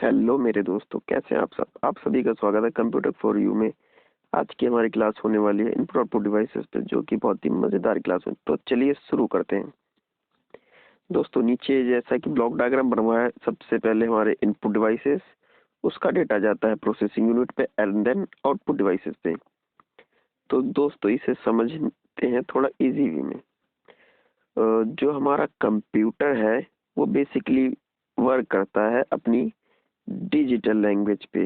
Hello मेरे दोस्तों, कैसे हैं आप सब। आप सभी का स्वागत है कंप्यूटर फॉर यू में। आज की हमारी क्लास होने वाली है इनपुट आउटपुट डिवाइसेस पे, जो कि बहुत ही मज़ेदार क्लास है। तो चलिए शुरू करते हैं। दोस्तों, नीचे जैसा कि ब्लॉक डायग्राम बनवाया है, सबसे पहले हमारे इनपुट डिवाइसेस, उसका डेटा जाता है प्रोसेसिंग यूनिट पे एंड देन आउटपुट डिवाइसेस पे। तो दोस्तों, इसे समझते हैं थोड़ा इजी वे में। जो हमारा कंप्यूटर है वो बेसिकली वर्क करता है अपनी डिजिटल लैंग्वेज पे।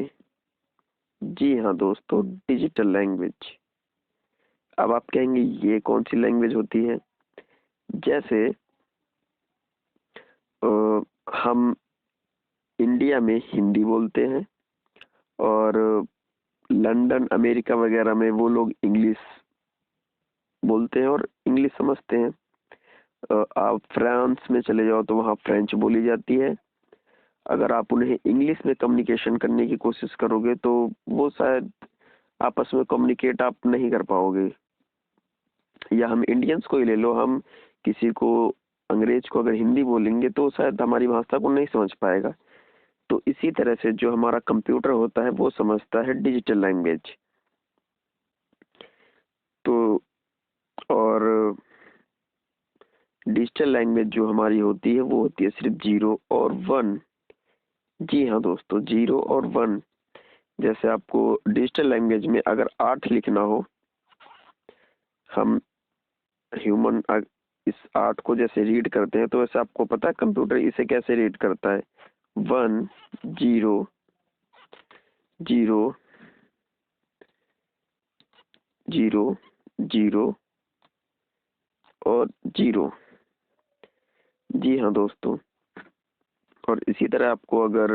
जी हाँ दोस्तों, डिजिटल लैंग्वेज। अब आप कहेंगे ये कौन सी लैंग्वेज होती है। जैसे हम इंडिया में हिंदी बोलते हैं और लंदन अमेरिका वगैरह में वो लोग इंग्लिश बोलते हैं और इंग्लिश समझते हैं। आप फ्रांस में चले जाओ तो वहाँ फ्रेंच बोली जाती है। अगर आप उन्हें इंग्लिश में कम्युनिकेशन करने की कोशिश करोगे तो वो शायद आपस में कम्युनिकेट आप नहीं कर पाओगे। या हम इंडियंस को ही ले लो, हम किसी को अंग्रेज को अगर हिंदी बोलेंगे तो शायद हमारी भाषा को नहीं समझ पाएगा। तो इसी तरह से जो हमारा कंप्यूटर होता है वो समझता है डिजिटल लैंग्वेज। तो और डिजिटल लैंग्वेज जो हमारी होती है वो होती है सिर्फ 0 और 1। जी हाँ दोस्तों, 0 और 1। जैसे आपको डिजिटल लैंग्वेज में अगर 8 लिखना हो, हम ह्यूमन इस 8 को जैसे रीड करते हैं तो वैसे आपको पता है कंप्यूटर इसे कैसे रीड करता है। 1 0 0 0 0 और 0। जी हाँ दोस्तों, और इसी तरह आपको अगर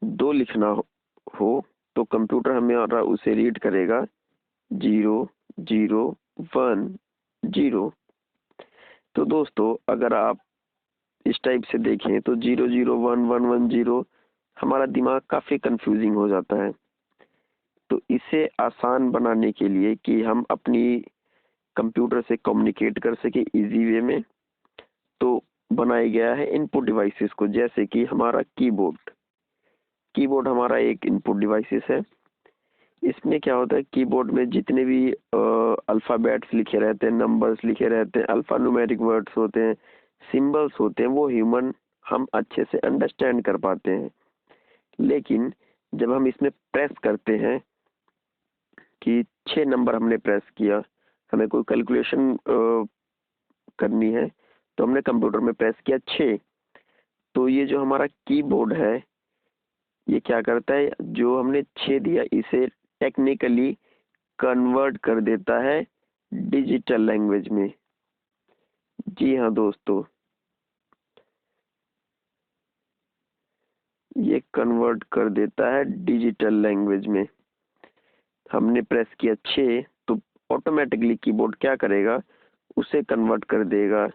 2 लिखना हो तो कंप्यूटर हमारा उसे रीड करेगा 0 0 1 0। तो दोस्तों, अगर आप इस टाइप से देखें तो 0 0 1 1 1 0 हमारा दिमाग काफ़ी कंफ्यूजिंग हो जाता है। तो इसे आसान बनाने के लिए कि हम अपनी कंप्यूटर से कम्युनिकेट कर सके इजी वे में, तो बनाया गया है इनपुट डिवाइसेस को। जैसे कि हमारा कीबोर्ड। कीबोर्ड हमारा एक इनपुट डिवाइसेस है। इसमें क्या होता है, कीबोर्ड में जितने भी अल्फ़ाबेट्स लिखे रहते हैं, नंबर्स लिखे रहते हैं, अल्फ़ा न्यूमेरिक वर्ड्स होते हैं, सिंबल्स होते हैं, वो ह्यूमन हम अच्छे से अंडरस्टैंड कर पाते हैं। लेकिन जब हम इसमें प्रेस करते हैं कि 6 नंबर हमने प्रेस किया, हमें कोई कैलकुलेशन करनी है, तो हमने कंप्यूटर में प्रेस किया 6, तो ये जो हमारा कीबोर्ड है ये क्या करता है, जो हमने 6 दिया इसे टेक्निकली कन्वर्ट कर देता है डिजिटल लैंग्वेज में। जी हाँ दोस्तों, ये कन्वर्ट कर देता है डिजिटल लैंग्वेज में। हमने प्रेस किया 6 तो ऑटोमेटिकली कीबोर्ड क्या करेगा, उसे कन्वर्ट कर देगा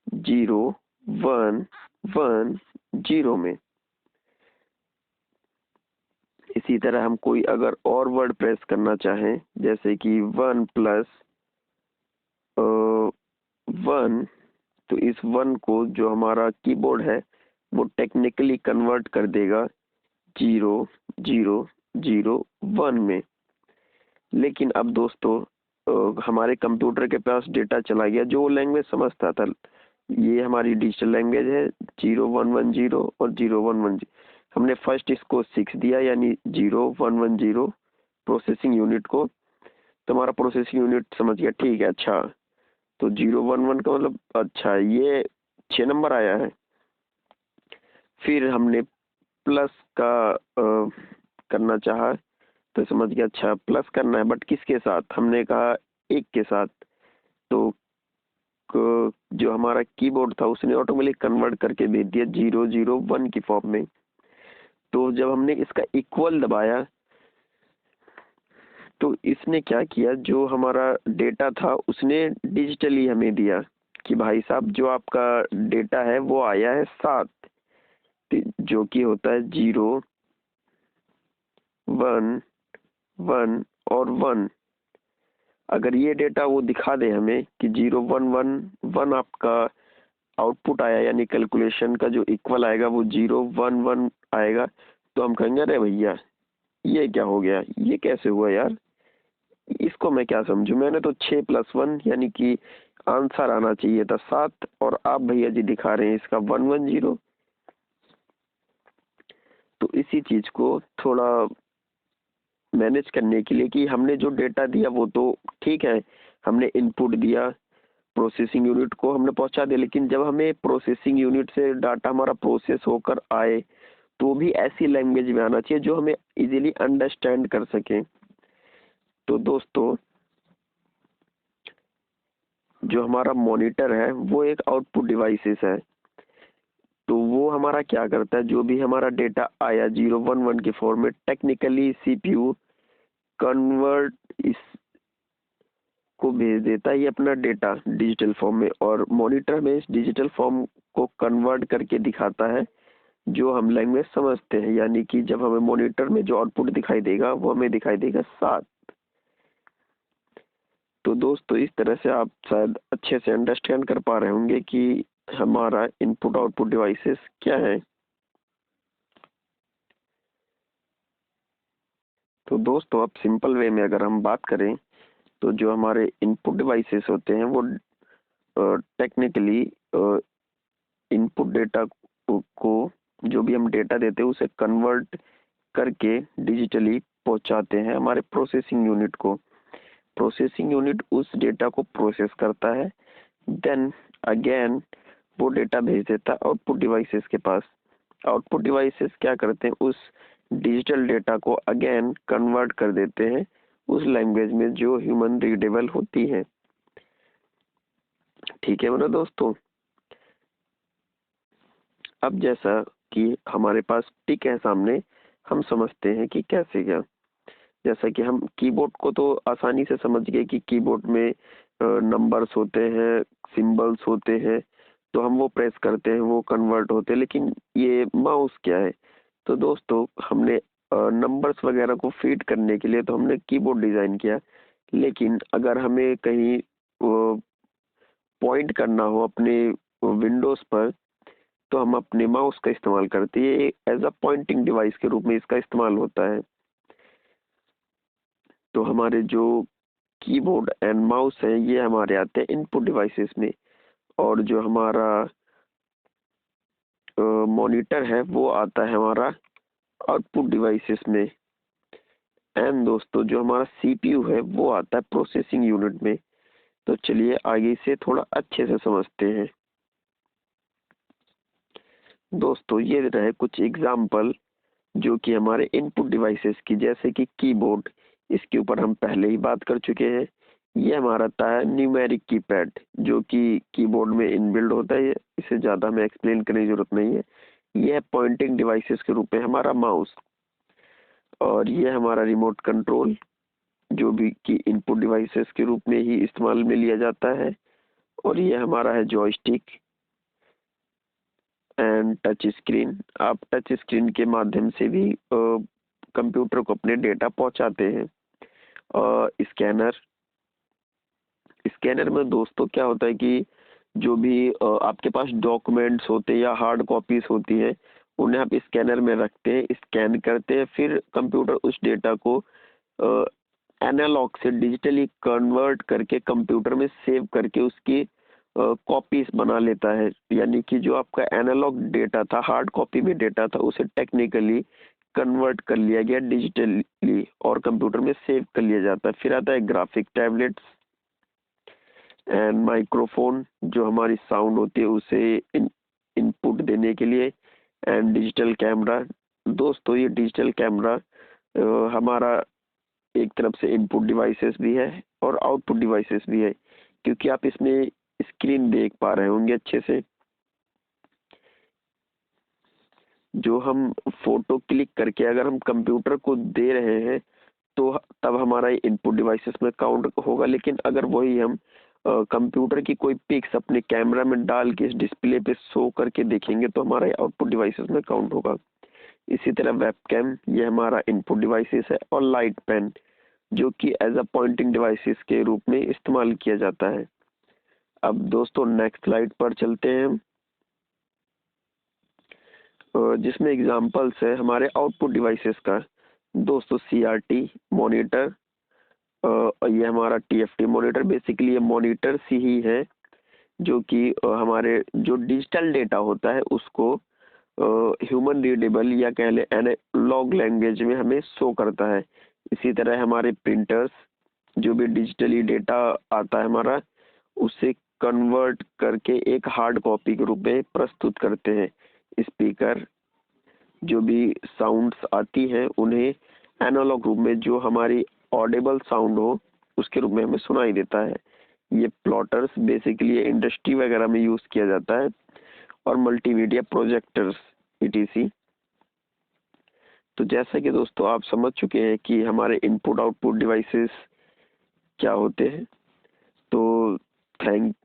0 1 1 0 में। इसी तरह हम कोई अगर और वर्ड प्रेस करना चाहें, जैसे कि 1 प्लस 1, तो इस 1 को जो हमारा कीबोर्ड है वो टेक्निकली कन्वर्ट कर देगा 0 0 0 1 में। लेकिन अब दोस्तों, हमारे कंप्यूटर के पास डेटा चला गया जो लैंग्वेज समझता था। ये हमारी डिजिटल लैंग्वेज है 0 1 1 0 और 0 1 1 0। हमने फर्स्ट इसको 6 दिया, यानी 0 1 1 0 प्रोसेसिंग यूनिट को। तो हमारा प्रोसेसिंग यूनिट समझ गया, ठीक है, अच्छा तो 0 1 1 का मतलब अच्छा ये 6 नंबर आया है। फिर हमने प्लस का करना चाहा तो समझ गया, अच्छा प्लस करना है बट किसके साथ, हमने कहा 1 के साथ। तो जो हमारा कीबोर्ड था उसने ऑटोमेटिक कन्वर्ट करके भेज दिया 0 0 1 की फॉर्म में। तो जब हमने इसका इक्वल दबाया तो इसने क्या किया, जो हमारा डेटा था उसने डिजिटली हमें दिया कि भाई साहब जो आपका डेटा है वो आया है 7, जो कि होता है 0 1 1 और 1। अगर ये डेटा वो दिखा दे हमें कि 0 1 1 1 आपका आउटपुट आया, यानी कैलकुलेशन का जो इक्वल आएगा वो 0 1 1 आएगा, तो हम कहेंगे अरे भैया ये क्या हो गया, ये कैसे हुआ यार, इसको मैं क्या समझूं, मैंने तो 6+1 यानी कि आंसर आना चाहिए था 7 और आप भैया जी दिखा रहे हैं इसका 110। तो इसी चीज को थोड़ा मैनेज करने के लिए कि हमने जो डेटा दिया वो तो ठीक है, हमने इनपुट दिया, प्रोसेसिंग यूनिट को हमने पहुंचा दिया, लेकिन जब हमें प्रोसेसिंग यूनिट से डाटा हमारा प्रोसेस होकर आए तो भी ऐसी लैंग्वेज में आना चाहिए जो हमें इजीली अंडरस्टैंड कर सके। तो दोस्तों जो हमारा मॉनिटर है वो एक आउटपुट डिवाइसेस है। तो वो हमारा क्या करता है, जो भी हमारा डेटा आया 011 के फॉर्म में, टेक्निकली सीपीयू कन्वर्ट इस को भेज देता है ये अपना डेटा डिजिटल फॉर्म में, और मॉनिटर में इस डिजिटल फॉर्म को कन्वर्ट करके दिखाता है जो हम लैंग्वेज समझते हैं। यानी कि जब हमें मॉनिटर में जो आउटपुट दिखाई देगा वो हमें दिखाई देगा 7। तो दोस्तों इस तरह से आप शायद अच्छे से अंडरस्टैंड कर पा रहे होंगे कि हमारा इनपुट आउटपुट डिवाइसेस क्या है। तो दोस्तों अब सिंपल वे में अगर हम बात करें तो जो हमारे इनपुट डिवाइसेस होते हैं वो टेक्निकली इनपुट डेटा को जो भी हम डेटा देते हैं उसे कन्वर्ट करके डिजिटली पहुंचाते हैं हमारे प्रोसेसिंग यूनिट को। प्रोसेसिंग यूनिट उस डेटा को प्रोसेस करता है, देन अगेन वो डेटा भेज देता है आउटपुट डिवाइसेस के पास। आउटपुट डिवाइसेस क्या करते हैं, उस डिजिटल डेटा को अगेन कन्वर्ट कर देते हैं उस लैंग्वेज में जो ह्यूमन रीडेबल होती है। ठीक है मेरे दोस्तों। अब जैसा कि हमारे पास पिक है सामने, हम समझते हैं कि कैसे क्या। जैसा कि हम कीबोर्ड को तो आसानी से समझ गए कि कीबोर्ड में नंबर्स होते हैं, सिंबल्स होते हैं, तो हम वो प्रेस करते हैं वो कन्वर्ट होते हैं। लेकिन ये माउस क्या है, तो दोस्तों हमने नंबर्स वगैरह को फीड करने के लिए तो हमने कीबोर्ड डिजाइन किया, लेकिन अगर हमें कहीं पॉइंट करना हो अपने विंडोज पर तो हम अपने माउस का इस्तेमाल करते हैं, एज अ पॉइंटिंग डिवाइस के रूप में इसका इस्तेमाल होता है। तो हमारे जो कीबोर्ड एंड माउस है ये हमारे आते हैं इनपुट डिवाइसेस में, और जो हमारा मॉनिटर है वो आता है हमारा आउटपुट डिवाइसेस में। एंड दोस्तों जो हमारा सीपीयू है वो आता है प्रोसेसिंग यूनिट में। तो चलिए आगे से थोड़ा अच्छे से समझते हैं। दोस्तों ये रहे कुछ एग्जाम्पल जो कि हमारे इनपुट डिवाइसेस की, जैसे कि कीबोर्ड, इसके ऊपर हम पहले ही बात कर चुके हैं। ये हमारा था न्यूमेरिक कीपैड जो कि कीबोर्ड में इनबिल्ड होता है, इसे ज़्यादा हमें एक्सप्लेन करने की जरूरत नहीं है। ये है पॉइंटिंग डिवाइसेस के रूप में हमारा माउस, और ये हमारा रिमोट कंट्रोल जो भी कि इनपुट डिवाइसेस के रूप में ही इस्तेमाल में लिया जाता है। और ये हमारा है जॉयस्टिक एंड टच स्क्रीन। आप टच स्क्रीन के माध्यम से भी कंप्यूटर को अपने डेटा पहुंचाते हैं। स्कैनर, स्कैनर में दोस्तों क्या होता है कि जो भी आपके पास डॉक्यूमेंट्स होते हैं या हार्ड कॉपीज होती हैं उन्हें आप स्कैनर में रखते हैं, स्कैन करते हैं, फिर कंप्यूटर उस डेटा को एनालॉग से डिजिटली कन्वर्ट करके कंप्यूटर में सेव करके उसकी कॉपीज बना लेता है। यानी कि जो आपका एनालॉग डेटा था, हार्ड कॉपी में डेटा था, उसे टेक्निकली कन्वर्ट कर लिया गया डिजिटली और कंप्यूटर में सेव कर लिया जाता है। फिर आता है ग्राफिक टैबलेट्स एंड माइक्रोफोन जो हमारी साउंड होती है उसे इनपुट देने के लिए, एंड डिजिटल कैमरा। दोस्तों ये डिजिटल कैमरा हमारा एक तरफ से इनपुट डिवाइसेस भी है और आउटपुट डिवाइसेस भी है, क्योंकि आप इसमें स्क्रीन देख पा रहे होंगे अच्छे से। जो हम फोटो क्लिक करके अगर हम कंप्यूटर को दे रहे हैं तो तब हमारा इनपुट डिवाइसेस में काउंट होगा, लेकिन अगर वही हम कंप्यूटर की कोई पिक्स अपने कैमरा में डाल के इस डिस्प्ले पे शो करके देखेंगे तो हमारा आउटपुट डिवाइसेस में काउंट होगा। इसी तरह वेबकैम ये हमारा इनपुट डिवाइसेस है, और लाइट पेन जो कि एज अ पॉइंटिंग डिवाइसेस के रूप में इस्तेमाल किया जाता है। अब दोस्तों नेक्स्ट स्लाइड पर चलते हैं। जिसमें एग्जांपल्स है हमारे आउटपुट डिवाइसेस का। दोस्तों CRT मॉनिटर, ये हमारा TFT मॉनिटर, बेसिकली ये मॉनिटर सी ही है जो कि हमारे जो डिजिटल डेटा होता है उसको ह्यूमन रीडेबल या कह ले एनालॉग लैंग्वेज में हमें शो करता है। इसी तरह हमारे प्रिंटर्स जो भी डिजिटली डेटा आता है हमारा, उसे कन्वर्ट करके एक हार्ड कॉपी के रूप में प्रस्तुत करते हैं। स्पीकर जो भी साउंड्स आती हैं उन्हें एनालॉग रूप में जो हमारी ऑडिबल साउंड हो उसके रूप में हमें सुनाई देता है। ये प्लॉटर्स बेसिकली इंडस्ट्री वगैरह में यूज किया जाता है, और मल्टीमीडिया प्रोजेक्टर्स ETC। तो जैसा कि दोस्तों आप समझ चुके हैं कि हमारे इनपुट आउटपुट डिवाइसेस क्या होते हैं। तो thank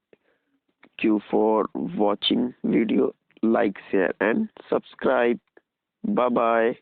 you for watching video, like share and subscribe. Bye bye.